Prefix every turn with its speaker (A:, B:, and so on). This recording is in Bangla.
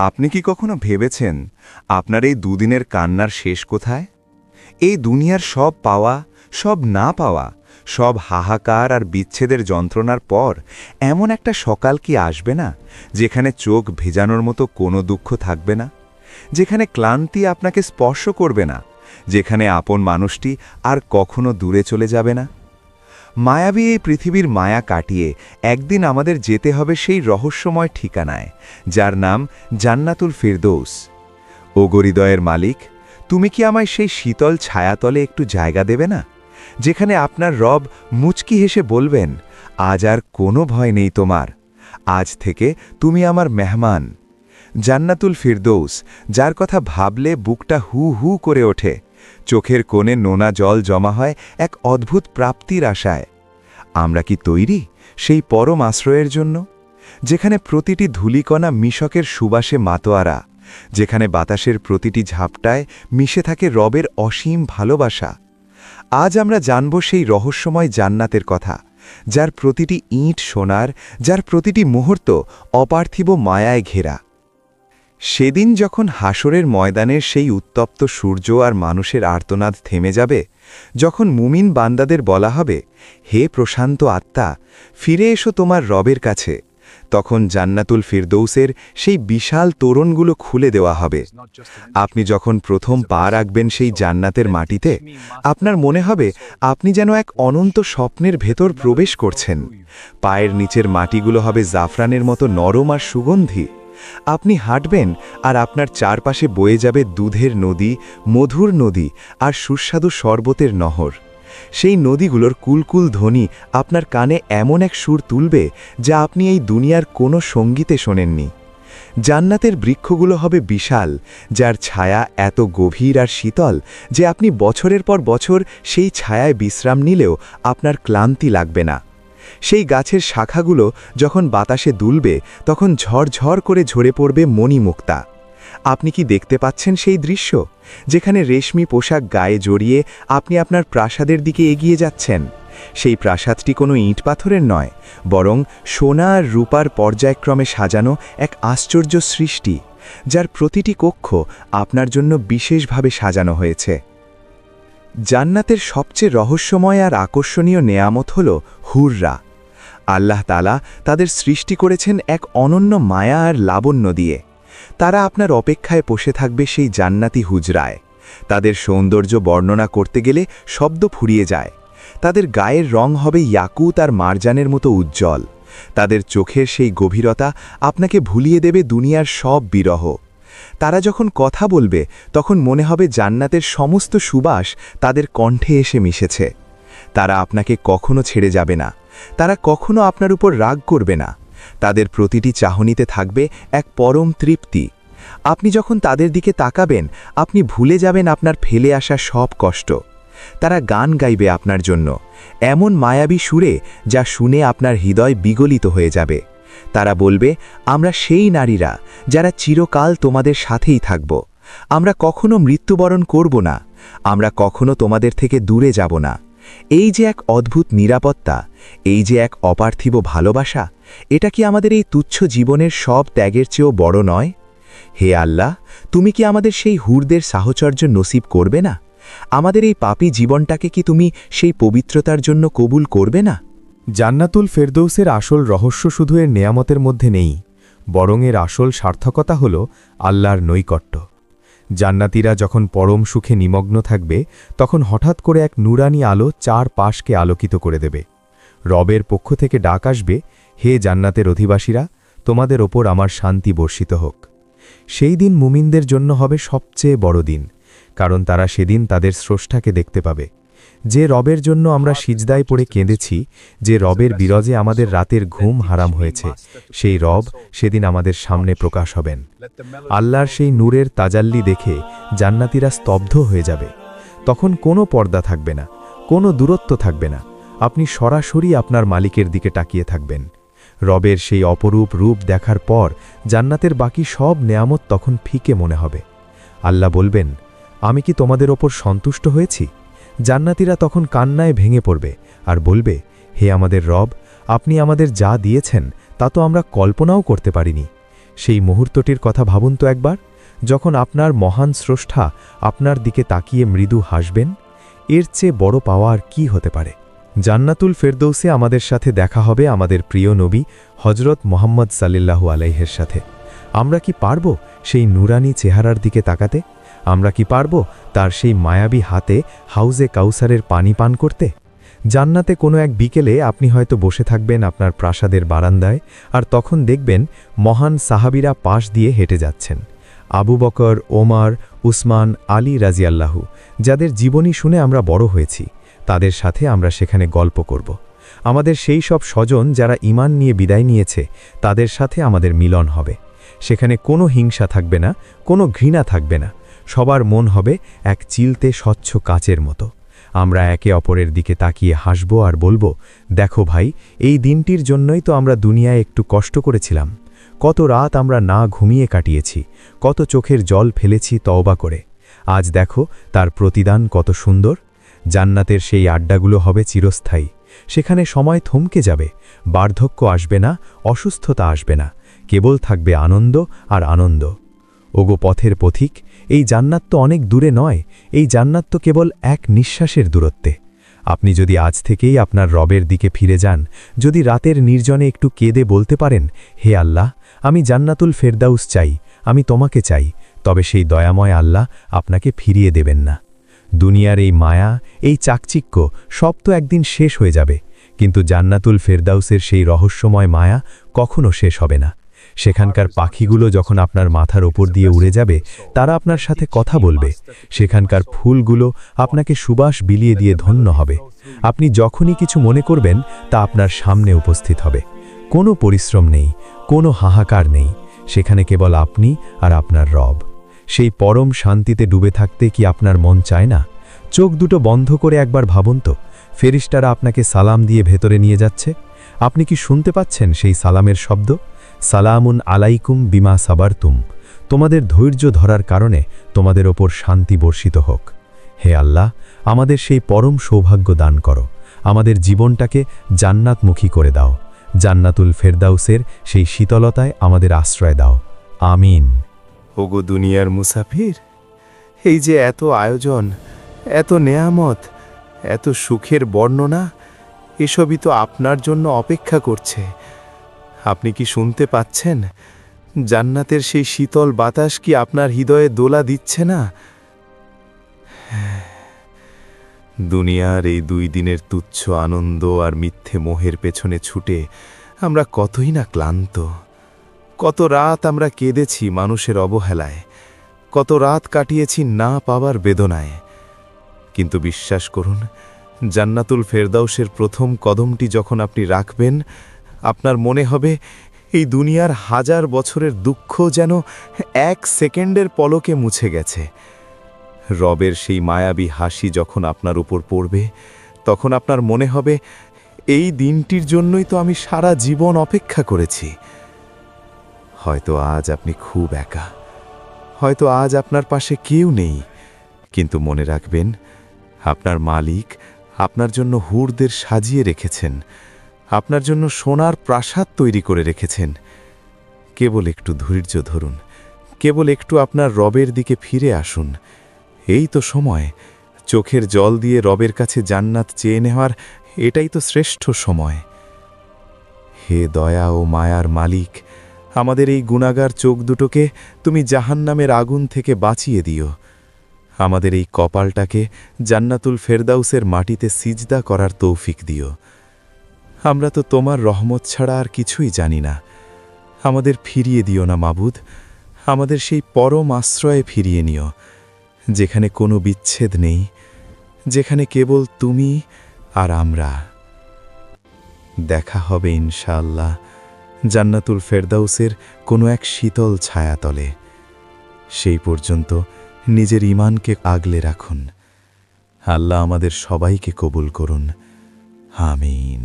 A: আপনি কি কখনো ভেবেছেন আপনার এই দুদিনের কান্নার শেষ কোথায়? এই দুনিয়ার সব পাওয়া, সব না পাওয়া, সব হাহাকার আর বিচ্ছেদের যন্ত্রণার পর এমন একটা সকাল কি আসবে না, যেখানে চোখ ভেজানোর মতো কোনো দুঃখ থাকবে না, যেখানে ক্লান্তি আপনাকে স্পর্শ করবে না, যেখানে আপন মানুষটি আর কখনো দূরে চলে যাবে না? মায়াবী এই পৃথিবীর মায়া কাটিয়ে একদিন আমাদের যেতে হবে সেই রহস্যময় ঠিকানায়, যার নাম জান্নাতুল ফিরদৌস। ও হৃদয়ের মালিক, তুমি কি আমায় সেই শীতল ছায়াতলে একটু জায়গা দেবে না, যেখানে আপনার রব মুচকি হেসে বলবেন, আজ আর কোনো ভয় নেই তোমার, আজ থেকে তুমি আমার মেহমান। জান্নাতুল ফিরদৌস, যার কথা ভাবলে বুকটা হু হু করে ওঠে, চোখের কোণে নোনা জল জমা হয় এক অদ্ভুত প্রাপ্তির আশায়। আমরা কি তৈরি সেই পরম আশ্রয়ের জন্য, যেখানে প্রতিটি ধূলিকণা মিশকের সুবাসে মাতোয়ারা, যেখানে বাতাসের প্রতিটি ঝাপটায় মিশে থাকে রবের অসীম ভালোবাসা? আজ আমরা জানব সেই রহস্যময় জান্নাতের কথা, যার প্রতিটি ইঁট সোনার, যার প্রতিটি মুহূর্ত অপার্থিব মায়ায় ঘেরা। সেদিন যখন হাসরের ময়দানের সেই উত্তপ্ত সূর্য আর মানুষের আর্তনাদ থেমে যাবে, যখন মুমিন বান্দাদের বলা হবে, হে প্রশান্ত আত্মা, ফিরে এসো তোমার রবের কাছে, তখন জান্নাতুল ফিরদৌসের সেই বিশাল তোরণগুলো খুলে দেওয়া হবে। আপনি যখন প্রথম পা রাখবেন সেই জান্নাতের মাটিতে, আপনার মনে হবে আপনি যেন এক অনন্ত স্বপ্নের ভেতর প্রবেশ করছেন। পায়ের নিচের মাটিগুলো হবে জাফরানের মতো নরম আর সুগন্ধি। আপনি হাঁটবেন আর আপনার চারপাশে বয়ে যাবে দুধের নদী, মধুর নদী আর সুস্বাদু শরবতের নহর। সেই নদীগুলোর কুলকুল ধ্বনি আপনার কানে এমন এক সুর তুলবে, যা আপনি এই দুনিয়ার কোনো সঙ্গীতে শোনেননি। জান্নাতের বৃক্ষগুলো হবে বিশাল, যার ছায়া এত গভীর আর শীতল যে আপনি বছরের পর বছর সেই ছায়ায় বিশ্রাম নিলেও আপনার ক্লান্তি লাগবে না। সেই গাছের শাখাগুলো যখন বাতাসে দুলবে, তখন ঝড়ঝড় করে ঝরে পড়বে মণিমুক্তা। আপনি কি দেখতে পাচ্ছেন সেই দৃশ্য, যেখানে রেশমি পোশাক গায়ে জড়িয়ে আপনি আপনার প্রাসাদের দিকে এগিয়ে যাচ্ছেন? সেই প্রাসাদটি কোনো ইট পাথরের নয়, বরং সোনা আর রূপার পর্যায়ক্রমে সাজানো এক আশ্চর্য সৃষ্টি, যার প্রতিটি কক্ষ আপনার জন্য বিশেষভাবে সাজানো হয়েছে। জান্নাতের সবচেয়ে রহস্যময় আর আকর্ষণীয় নেয়ামত হল হুররা। আল্লাহ তাআলা তাদের সৃষ্টি করেছেন এক অনন্য মায়া আর লাবণ্য দিয়ে। তারা আপনার অপেক্ষায় বসে থাকবে সেই জান্নাতি হুজরায়। তাদের সৌন্দর্য বর্ণনা করতে গেলে শব্দ ফুরিয়ে যায়। তাদের গায়ের রং হবে ইয়াকুত আর মারজানের মতো উজ্জ্বল। তাদের চোখের সেই গভীরতা আপনাকে ভুলিয়ে দেবে দুনিয়ার সব বিরহ। তারা যখন কথা বলবে, তখন মনে হবে জান্নাতের সমস্ত সুবাস তাদের কণ্ঠে এসে মিশেছে। তারা আপনাকে কখনো ছেড়ে যাবে না, তারা কখনো আপনার উপর রাগ করবে না। তাদের প্রতিটি চাহনিতে থাকবে এক পরম তৃপ্তি। আপনি যখন তাদের দিকে তাকাবেন, আপনি ভুলে যাবেন আপনার ফেলে আসা সব কষ্ট। তারা গান গাইবে আপনার জন্য, এমন মায়াবী সুরে যা শুনে আপনার হৃদয় বিগলিত হয়ে যাবে। তারা বলবে, আমরা সেই নারীরা যারা চিরকাল তোমাদের সাথেই থাকব। আমরা কখনো মৃত্যুবরণ করব না, আমরা কখনো তোমাদের থেকে দূরে যাব না। এই যে এক অদ্ভুত নিরাপত্তা, এই যে এক অপার্থিব ভালোবাসা, এটা কি আমাদের এই তুচ্ছ জীবনের সব ত্যাগের চেয়েও বড় নয়? হে আল্লাহ, তুমি কি আমাদের সেই হুরদের সাহচর্য নসিব করবে না? আমাদের এই পাপী জীবনটাকে কি তুমি সেই পবিত্রতার জন্য কবুল করবে না?
B: জান্নাতুল ফেরদৌসের আসল রহস্য শুধু এর নেয়ামতের মধ্যে নেই, বরং এর আসল সার্থকতা হল আল্লাহর নৈকট্য। জান্নাতীরা যখন পরম সুখে নিমগ্ন থাকবে, তখন হঠাৎ করে এক নুরানি আলো চার পাশকে আলোকিত করে দেবে। রবের পক্ষ থেকে ডাক আসবে, হে জান্নাতের অধিবাসীরা, তোমাদের ওপর আমার শান্তি বর্ষিত হোক। সেই দিন মুমিনদের জন্য হবে সবচেয়ে বড় দিন, কারণ তারা সেদিন তাদের স্রষ্টাকে দেখতে পাবে। যে রবের জন্য আমরা সিজদায় পড়ে কেঁদেছি, যে রবের বিরজে আমাদের রাতের ঘুম হারাম হয়েছে, সেই রব সেদিন আমাদের সামনে প্রকাশ হবেন। আল্লাহর সেই নূরের তাজাল্লি দেখে জান্নাতীরা স্তব্ধ হয়ে যাবে। তখন কোনো পর্দা থাকবে না, কোনো দূরত্ব থাকবে না। আপনি সরাসরি আপনার মালিকের দিকে তাকিয়ে থাকবেন। রবের সেই অপরূপ রূপ দেখার পর জান্নাতের বাকি সব নেয়ামত তখন ফিকে মনে হবে। আল্লাহ বলবেন, আমি কি তোমাদের ওপর সন্তুষ্ট হয়েছি? জান্নাতীরা তখন কান্নায় ভেঙে পড়বে আর বলবে, হে আমাদের রব, আপনি আমাদের যা দিয়েছেন তা তো আমরা কল্পনাও করতে পারিনি। সেই মুহূর্তটির কথা ভাবুন তো একবার, যখন আপনার মহান স্রষ্টা আপনার দিকে তাকিয়ে মৃদু হাসবেন। এর চেয়ে বড় পাওয়া আর কি হতে পারে? জান্নাতুল ফেরদৌসে আমাদের সাথে দেখা হবে আমাদের প্রিয় নবী হজরত মোহাম্মদ সাল্লাল্লাহু আলাইহির সাথে। আমরা কি পারব সেই নুরানি চেহারার দিকে তাকাতে? আমরা কি পারব তার সেই মায়াবী হাতে হাউজে কাউসারের পানি পান করতে? জান্নাতে কোনো এক বিকেলে আপনি হয়তো বসে থাকবেন আপনার প্রাসাদের বারান্দায়, আর তখন দেখবেন মহান সাহাবীরা পাশ দিয়ে হেঁটে যাচ্ছেন। আবু বকর, ওমর, উসমান, আলী রাজিয়াল্লাহু, যাদের জীবনী শুনে আমরা বড় হয়েছি, তাদের সাথে আমরা সেখানে গল্প করব। আমাদের সেই সব স্বজন যারা ঈমান নিয়ে বিদায় নিয়েছে, তাদের সাথে আমাদের মিলন হবে। সেখানে কোনো হিংসা থাকবে না, কোনো ঘৃণা থাকবে না। সবার মন হবে এক চিলতে স্বচ্ছ কাচের মতো। আমরা একে অপরের দিকে তাকিয়ে হাসব আর বলবো, দেখো ভাই, এই দিনটির জন্যই তো আমরা দুনিয়ায় একটু কষ্ট করেছিলাম। কত রাত আমরা না ঘুমিয়ে কাটিয়েছি, কত চোখের জল ফেলেছি তওবা করে। আজ দেখো তার প্রতিদান কত সুন্দর। জান্নাতের সেই আড্ডাগুলো হবে চিরস্থায়ী। সেখানে সময় থমকে যাবে, বার্ধক্য আসবে না, অসুস্থতা আসবে না, কেবল থাকবে আনন্দ আর আনন্দ। ওগো পথের পথিক, এই জান্নাত তো অনেক দূরে নয়, এই জান্নাত তো কেবল এক নিঃশ্বাসের দূরত্বে। আপনি যদি আজ থেকেই আপনার রবের দিকে ফিরে যান, যদি রাতের নির্জনে একটু কেঁদে বলতে পারেন, হে আল্লাহ, আমি জান্নাতুল ফেরদাউস চাই, আমি তোমাকে চাই, তবে সেই দয়াময় আল্লাহ আপনাকে ফিরিয়ে দেবেন না। দুনিয়ার এই মায়া, এই চাকচিক্য সব তো একদিন শেষ হয়ে যাবে, কিন্তু জান্নাতুল ফেরদাউসের সেই রহস্যময় মায়া কখনো শেষ হবে না। সেখানকার পাখিগুলো যখন আপনার মাথার ওপর দিয়ে উড়ে যাবে, তারা আপনার সাথে কথা বলবে। সেখানকার ফুলগুলো আপনাকে সুবাস বিলিয়ে দিয়ে ধন্য হবে। আপনি যখনই কিছু মনে করবেন, তা আপনার সামনে উপস্থিত হবে। কোনো পরিশ্রম নেই, কোনো হাহাকার নেই, সেখানে কেবল আপনি আর আপনার রব। সেই পরম শান্তিতে ডুবে থাকতে কি আপনার মন চায় না? চোখ দুটো বন্ধ করে একবার ভাবুন তো, ফেরেশতারা আপনাকে সালাম দিয়ে ভেতরে নিয়ে যাচ্ছে। আপনি কি শুনতে পাচ্ছেন সেই সালামের শব্দ? সালামুন আলাইকুম বিমা সাবারতুম, তোমাদের ধৈর্য ধরার কারণে তোমাদের ওপর শান্তি বর্ষিত হোক। হে আল্লাহ, আমাদের সেই পরম সৌভাগ্য দান করো। আমাদের জীবনটাকে জান্নাতমুখী করে দাও। জান্নাতুল ফেরদাউসের সেই শীতলতায় আমাদের আশ্রয় দাও। আমিন।
A: ওগো দুনিয়ার মুসাফির, এই যে এত আয়োজন, এত নেয়ামত, এত সুখের বর্ণনা, এসবই তো আপনার জন্য অপেক্ষা করছে। আপনি কি শুনতে পাচ্ছেন? জান্নাতের সেই শীতল বাতাস কি আপনার হৃদয়ে দোলা দিচ্ছে না? দুনিয়ার এই 2 দিনের তুচ্ছ আনন্দ আর মিথ্যে মোহের পেছনে ছুটে আমরা কতই না ক্লান্ত। কত রাত আমরা কেঁদেছি মানুষের অবহেলায়, কত রাত কাটিয়েছি না পাওয়ার বেদনায়। কিন্তু বিশ্বাস করুন, জান্নাতুল ফেরদাউসের প্রথম কদমটি যখন আপনি রাখবেন, আপনার মনে হবে এই দুনিয়ার 1000 বছরের দুঃখ যেন 1 সেকেন্ডের পলকে মুছে গেছে। রবের সেই মায়াবী হাসি যখন আপনার উপর পড়বে, তখন আপনার মনে হবে এই দিনটির জন্যই তো আমি সারা জীবন অপেক্ষা করেছি। হয়তো আজ আপনি খুব একা, হয়তো আজ আপনার পাশে কেউ নেই, কিন্তু মনে রাখবেন, আপনার মালিক আপনার জন্য হুরদের সাজিয়ে রেখেছেন, আপনার জন্য সোনার প্রাসাদ তৈরি করে রেখেছেন। কেবল একটু ধৈর্য ধরুন, কেবল একটু আপনার রবের দিকে ফিরে আসুন। এই তো সময়, চোখের জল দিয়ে রবের কাছে জান্নাত চেয়ে নেওয়ার এটাই তো শ্রেষ্ঠ সময়। হে দয়া ও মায়ার মালিক, আমাদের এই গুনাহগার চোখ দুটোকে তুমি জাহান্নামের আগুন থেকে বাঁচিয়ে দিও। আমাদের এই কপালটাকে জান্নাতুল ফেরদাউসের মাটিতে সিজদা করার তৌফিক দিও। আমরা তো তোমার রহমত ছাড়া আর কিছুই জানি না। আমাদের ফিরিয়ে দিও না মাবুদ, আমাদের সেই পরম আশ্রয়ে ফিরিয়ে নিও, যেখানে কোনো বিচ্ছেদ নেই, যেখানে কেবল তুমি আর আমরা। দেখা হবে ইনশাআল্লাহ জান্নাতুল ফেরদাউসের কোনো এক শীতল ছায়াতলে। সেই পর্যন্ত নিজের ঈমানকে আগলে রাখুন। আল্লাহ আমাদের সবাইকে কবুল করুন। আমিন।